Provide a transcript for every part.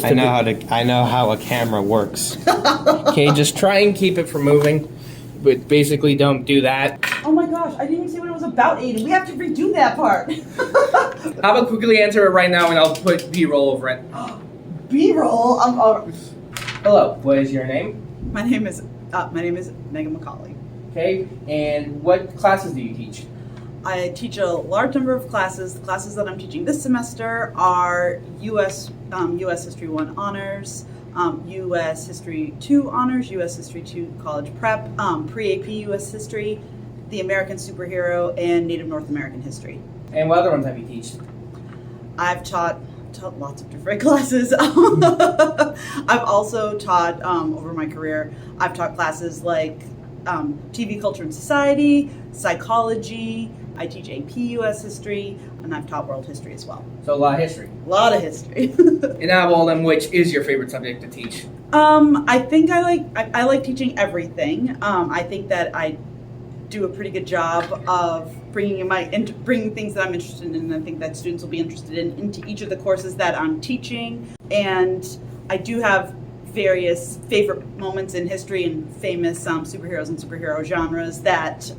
I know how a camera works. Okay, just try and keep it from moving, but basically don't do that. Oh my gosh, I didn't even say what it was about, Aiden. We have to redo that part. How about quickly answer it right now and I'll put B-roll over it. B-roll. Hello, what is your name? My name is McCauley. Okay, and what classes do you teach? I teach a large number of classes. The classes that I'm teaching this semester are U.S. History 1 Honors, U.S. History 2 Honors, U.S. History 2 College Prep, Pre-AP U.S. History, the American Superhero, and Native North American History. And what other ones have you teach? I've taught lots of different classes. I've also taught, over my career, I've taught classes like TV Culture and Society, Psychology, I teach AP US History, and I've taught World History as well. So a lot of history. A lot of history. And out of all of them, which is your favorite subject to teach? I think I like teaching everything. I think that I do a pretty good job of bringing things that I'm interested in, and I think that students will be interested in into each of the courses that I'm teaching. And I do have various favorite moments in history and famous superheroes and superhero genres that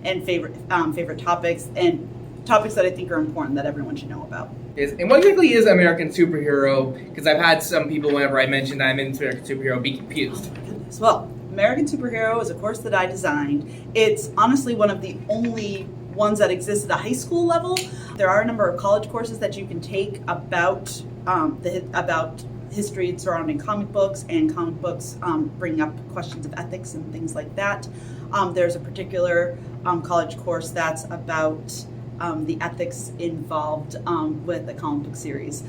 and favorite topics and topics that I think are important that everyone should know about. And what exactly is American Superhero? Because I've had some people, whenever I mention I'm into American Superhero, be confused. Oh my goodness. Well, American Superhero is a course that I designed. It's honestly one of the only ones that exists at a high school level. There are a number of college courses that you can take about about history surrounding comic books, and comic books bring up questions of ethics and things like that. There's a particular college course that's about the ethics involved with a comic book series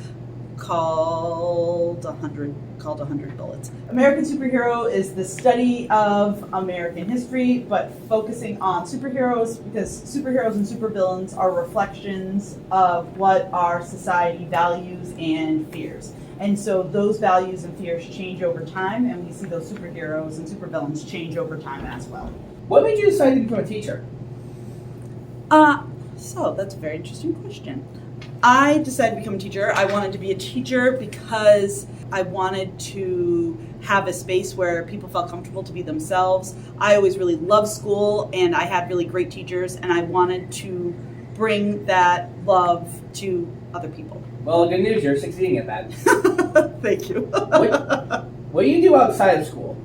called 100 Bullets. American Superhero is the study of American history, but focusing on superheroes, because superheroes and supervillains are reflections of what our society values and fears. And so those values and fears change over time, and we see those superheroes and supervillains change over time as well. What made you decide to become a teacher? So that's a very interesting question. I decided to become a teacher. I wanted to be a teacher because I wanted to have a space where people felt comfortable to be themselves. I always really loved school, and I had really great teachers, and I wanted to bring that love to other people. Well, good news, you're succeeding at that. Thank you. What do you do outside of school?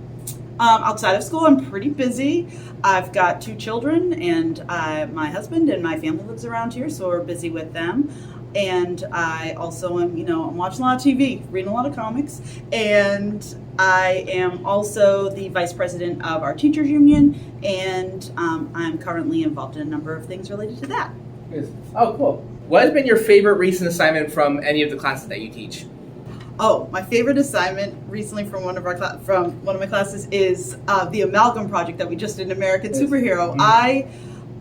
Outside of school, I'm pretty busy. I've got 2 children, and my husband and my family lives around here, so we're busy with them. And I also am, I'm watching a lot of TV, reading a lot of comics, and I am also the vice president of our teachers union, and I'm currently involved in a number of things related to that. Yes. Oh, cool. What has been your favorite recent assignment from any of the classes that you teach? Oh, my favorite assignment recently from one of my classes is the amalgam project that we just did in American Superhero. Mm-hmm.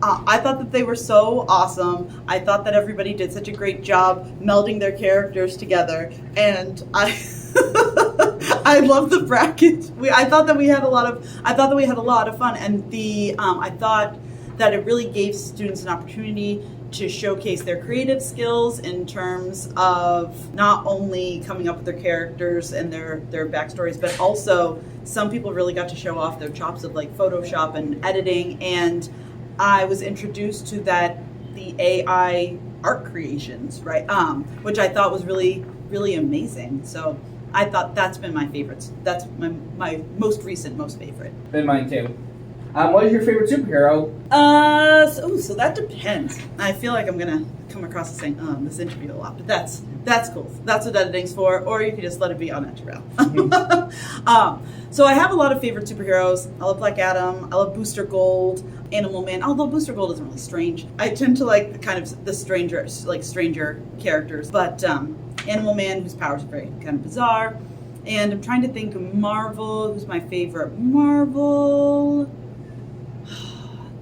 I thought that they were so awesome. I thought that everybody did such a great job melding their characters together, and I love the brackets. I thought that we had a lot of fun, and I thought that it really gave students an opportunity to showcase their creative skills in terms of not only coming up with their characters and their backstories, but also some people really got to show off their chops of like Photoshop and editing. And I was introduced to the AI art creations, right? Which I thought was really, really amazing. So I thought that's been my favorites. That's my most recent, most favorite. Been mine too. What is your favorite superhero? So that depends. I feel like I'm gonna come across as saying this interview a lot, but that's cool. That's what editing's for, or you can just let it be on natural. So I have a lot of favorite superheroes. I love Black Adam. I love Booster Gold, Animal Man. Although Booster Gold isn't really strange. I tend to like the stranger characters, but Animal Man, whose powers are very kind of bizarre. And I'm trying to think of Marvel. Who's my favorite Marvel?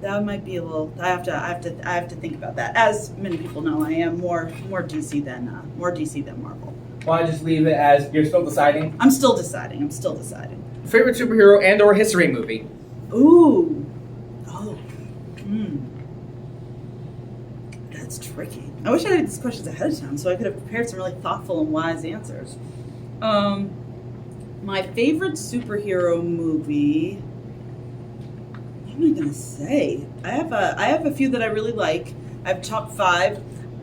That might be a little. I have to think about that. As many people know, I am more DC than Marvel. Well, I just leave it as you're still deciding. I'm still deciding. Favorite superhero and/or history movie? Ooh, that's tricky. I wish I had these questions ahead of time so I could have prepared some really thoughtful and wise answers. My favorite superhero movie. What am I gonna say? I have a few that I really like. I have top 5.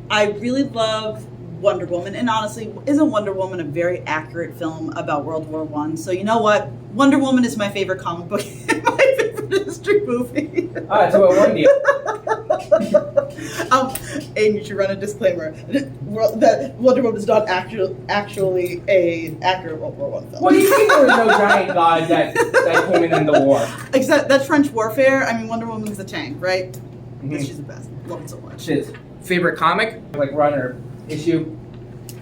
I really love Wonder Woman, and honestly, isn't Wonder Woman a very accurate film about World War I? So you know what? Wonder Woman is my favorite comic book and my favorite history movie. Alright, so one deal. Aiden, you should run a disclaimer that Wonder Woman is not actually a accurate World War I film. What do you mean there was no giant god that came in the war? Except that French warfare. I mean, Wonder Woman's a tank, right? Mm-hmm. She's the best. Love it so much. Shit. Favorite comic? Like runner issue?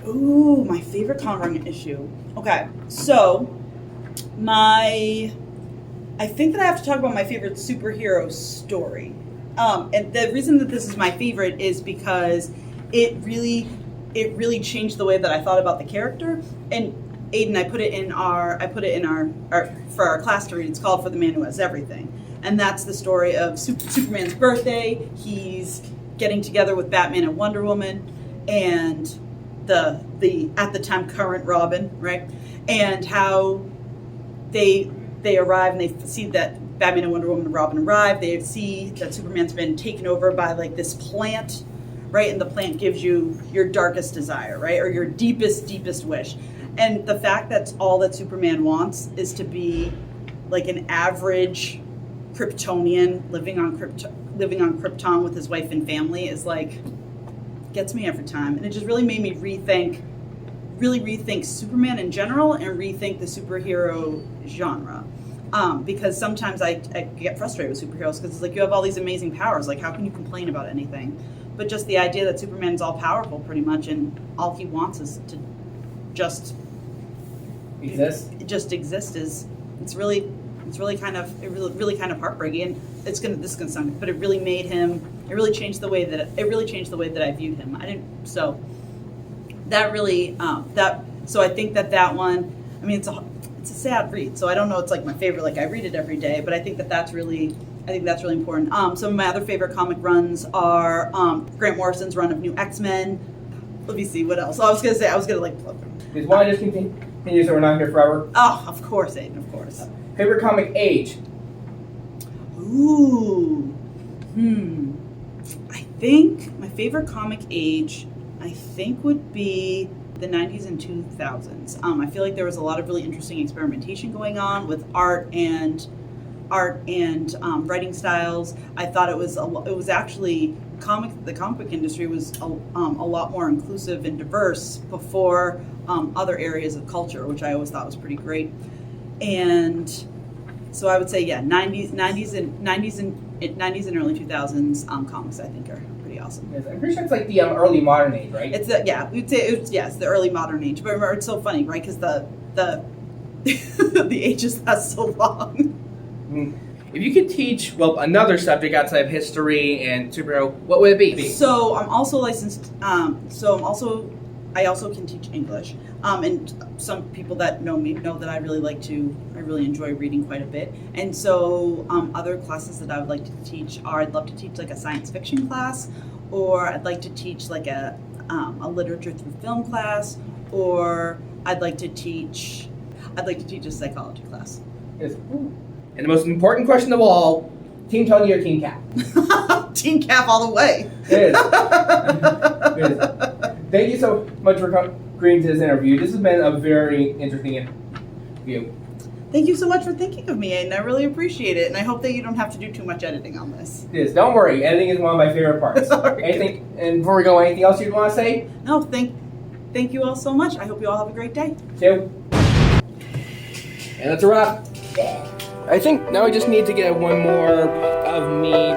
Ooh, my favorite comic run issue. Okay, so I think that I have to talk about my favorite superhero story. And the reason that this is my favorite is because it really changed the way that I thought about the character. And Aiden, I put it in our for our class to read. It's called For the Man Who Has Everything, and that's the story of Superman's birthday. He's getting together with Batman and Wonder Woman, and the at the time current Robin, right? And how they arrive and they see that Batman and Wonder Woman and Robin arrive. They see that Superman's been taken over by like this plant, right? And the plant gives you your darkest desire, right? Or your deepest wish. And the fact that all that Superman wants is to be like an average Kryptonian living on Krypton with his wife and family is like, gets me every time. And it just really made me rethink Superman in general and rethink the superhero genre. Because sometimes I get frustrated with superheroes because it's like you have all these amazing powers. Like, how can you complain about anything? But just the idea that Superman's all powerful pretty much, and all he wants is to just exist is really kind of heartbreaking. And this is gonna sound good, but it really changed the way that I viewed him. So I think that one, I mean, it's a sad read, so I don't know it's like my favorite, like I read it every day, but I think that's really important. Some of my other favorite comic runs are Grant Morrison's run of New X-Men. Let me see, what else? I was gonna like plug them. Is one just continue so we're not here forever? Oh, of course, Aiden, of course. Favorite comic age? Ooh. I think my favorite comic age, would be the 90s and 2000s. I feel like there was a lot of really interesting experimentation going on with art and writing styles. I thought it was actually the comic book industry was a lot more inclusive and diverse before other areas of culture, which I always thought was pretty great. And so I would say, yeah, 90s and early 2000s comics I think are pretty awesome. Yes, I'm pretty sure it's like the early modern age, right? It's we'd say it's the early modern age. But remember, it's so funny, right? Because the the ages last so long. If you could teach another subject outside of history and superhero, what would it be? So I'm also licensed. I also can teach English. And some people that know me know that I really enjoy reading quite a bit. And so other classes that I would like to teach are, I'd love to teach like a science fiction class, or I'd like to teach like a literature through film class, or I'd like to teach a psychology class. Yes. And the most important question of all, Team Tony or Team Cap? Team Cap all the way. It is. It is. Thank you so much for agreeing to this interview. This has been a very interesting interview. Thank you so much for thinking of me, Aiden. I really appreciate it, and I hope that you don't have to do too much editing on this. Yes, don't worry. Editing is one of my favorite parts. Anything? And before we go, anything else you'd want to say? No, thank you all so much. I hope you all have a great day. Too. And that's a wrap. I think now I just need to get one more of me